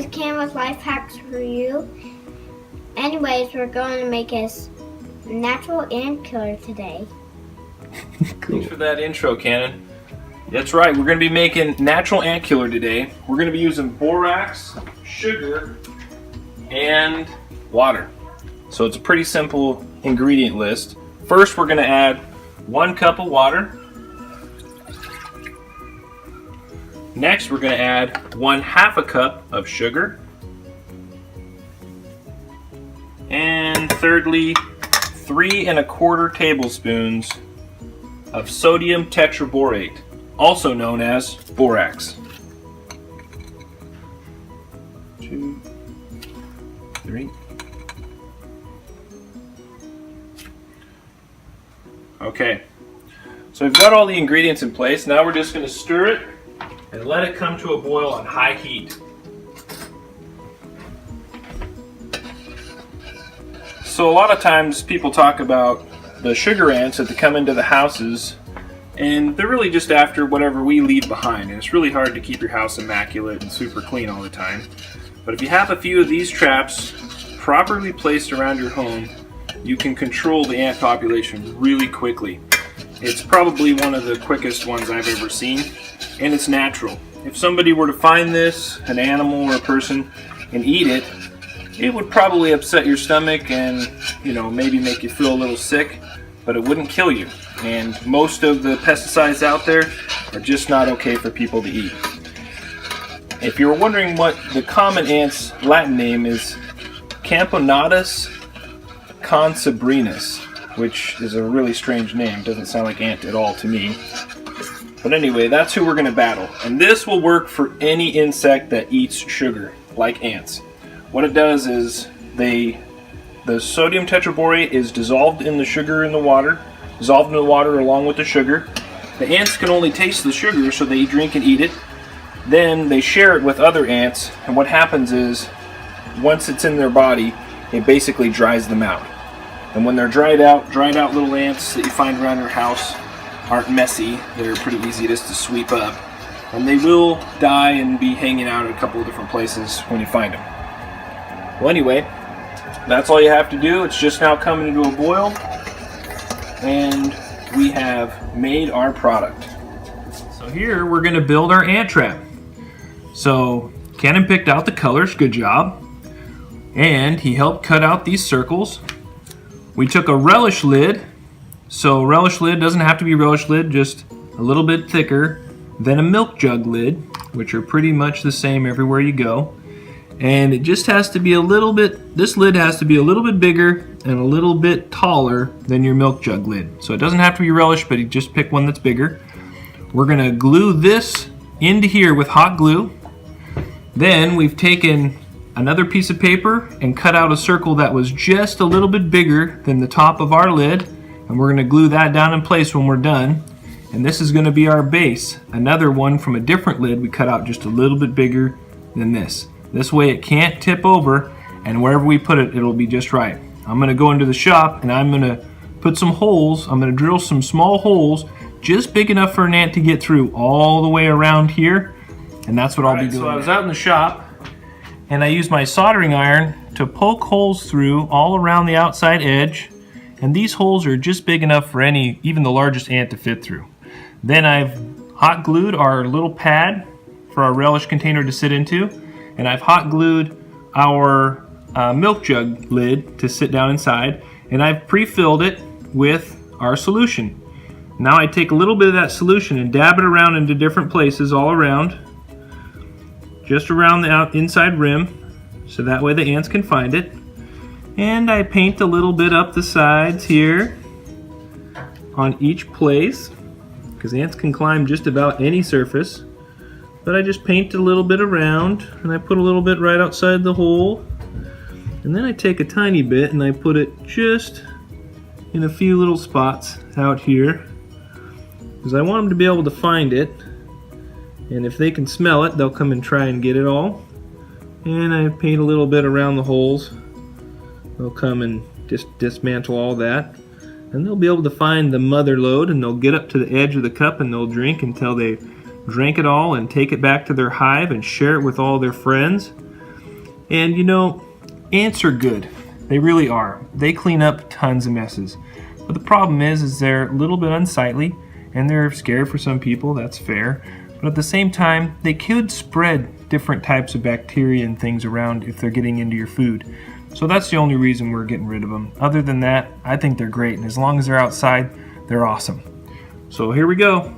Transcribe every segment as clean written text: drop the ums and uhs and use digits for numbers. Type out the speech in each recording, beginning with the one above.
is Cam with Life Hacks for You. Anyways, we're going to make us natural ant killer today. Cool. Thanks for that intro, Cannon. That's right, we're going to be making natural ant killer today. We're going to be using borax, sugar, and water. So it's a pretty simple ingredient list. First, we're going to add 1 cup of water. Next, we're going to add 1/2 cup of sugar. And thirdly, 3 1/4 tablespoons of sodium tetraborate, also known as borax. 2, 3. Okay, so we've got all the ingredients in place. Now we're just going to stir it and let it come to a boil on high heat. So a lot of times people talk about the sugar ants that come into the houses, and they're really just after whatever we leave behind, and it's really hard to keep your house immaculate and super clean all the time. But if you have a few of these traps properly placed around your home, you can control the ant population really quickly. It's probably one of the quickest ones I've ever seen, and it's natural. If somebody were to find this, an animal or a person, and eat it, it would probably upset your stomach and, maybe make you feel a little sick, but it wouldn't kill you. And most of the pesticides out there are just not okay for people to eat. If you're wondering what the common ant's Latin name is, Camponotus concebrinus, which is a really strange name. Doesn't sound like ant at all to me. But anyway, that's who we're going to battle. And this will work for any insect that eats sugar, like ants. What it does is the sodium tetraborate is dissolved in the sugar in the water, dissolved in the water along with the sugar. The ants can only taste the sugar, so they drink and eat it. Then they share it with other ants, and what happens is, once it's in their body, it basically dries them out. And when they're dried out little ants that you find around your house aren't messy. They're pretty easy just to sweep up. And they will die and be hanging out at a couple of different places when you find them. Well, anyway, that's all you have to do. It's just now coming into a boil, and we have made our product. So here we're going to build our ant trap. So Cannon picked out the colors, good job. And he helped cut out these circles. We took a relish lid. So relish lid doesn't have to be relish lid, just a little bit thicker than a milk jug lid, which are pretty much the same everywhere you go. And it just has to be a little bit, this lid has to be a little bit bigger and a little bit taller than your milk jug lid. So it doesn't have to be relish, but you just pick one that's bigger. We're going to glue this into here with hot glue. Then we've taken another piece of paper and cut out a circle that was just a little bit bigger than the top of our lid, and we're going to glue that down in place when we're done. And this is going to be our base, another one from a different lid we cut out just a little bit bigger than this. This way it can't tip over, and wherever we put it, it'll be just right. I'm going to go into the shop and I'm going to put some holes. I'm going to drill some small holes just big enough for an ant to get through all the way around here, and that's what I'll be doing. So I was out in the shop and I used my soldering iron to poke holes through all around the outside edge, and these holes are just big enough for even the largest ant to fit through. Then I've hot glued our little pad for our relish container to sit into, and I've hot glued our milk jug lid to sit down inside, and I've pre-filled it with our solution. Now I take a little bit of that solution and dab it around into different places all around, just around the inside rim, so that way the ants can find it. And I paint a little bit up the sides here on each place, because ants can climb just about any surface. But I just paint a little bit around, and I put a little bit right outside the hole. And then I take a tiny bit and I put it just in a few little spots out here, because I want them to be able to find it. And if they can smell it, they'll come and try and get it all. And I paint a little bit around the holes. They'll come and just dismantle all that. And they'll be able to find the mother load, and they'll get up to the edge of the cup and they'll drink until they drank it all and take it back to their hive and share it with all their friends. And you know, ants are good. They really are. They clean up tons of messes. But the problem is they're a little bit unsightly and they're scary for some people, that's fair. But at the same time, they could spread different types of bacteria and things around if they're getting into your food. So that's the only reason we're getting rid of them. Other than that, I think they're great. And as long as they're outside, they're awesome. So here we go.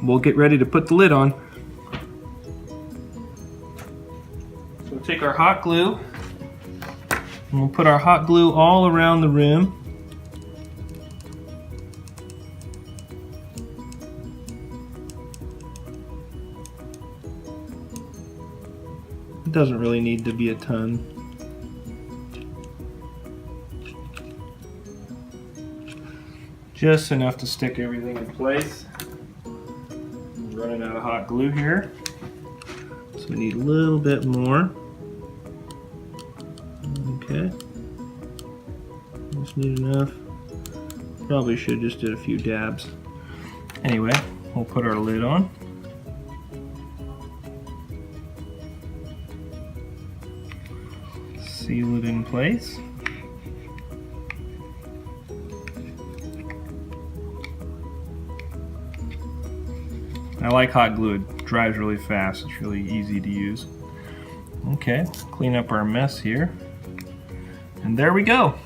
We'll get ready to put the lid on. So we'll take our hot glue and we'll put our hot glue all around the rim. It doesn't really need to be a ton. Just enough to stick everything in place. I'm running out of hot glue here, so we need a little bit more. Okay, just need enough. Probably should just did a few dabs. Anyway, we'll put our lid on. Seal it in place. I like hot glue, it dries really fast, it's really easy to use. Okay, clean up our mess here. And there we go.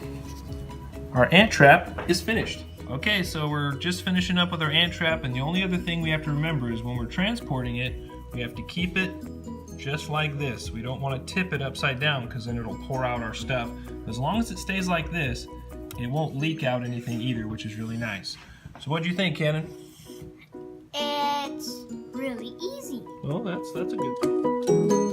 Our ant trap is finished. Okay, so we're just finishing up with our ant trap, and the only other thing we have to remember is when we're transporting it, we have to keep it just like this. We don't want to tip it upside down because then it'll pour out our stuff. As long as it stays like this, it won't leak out anything either, which is really nice. So what do you think, Cannon? It's really easy. Well, that's a good thing.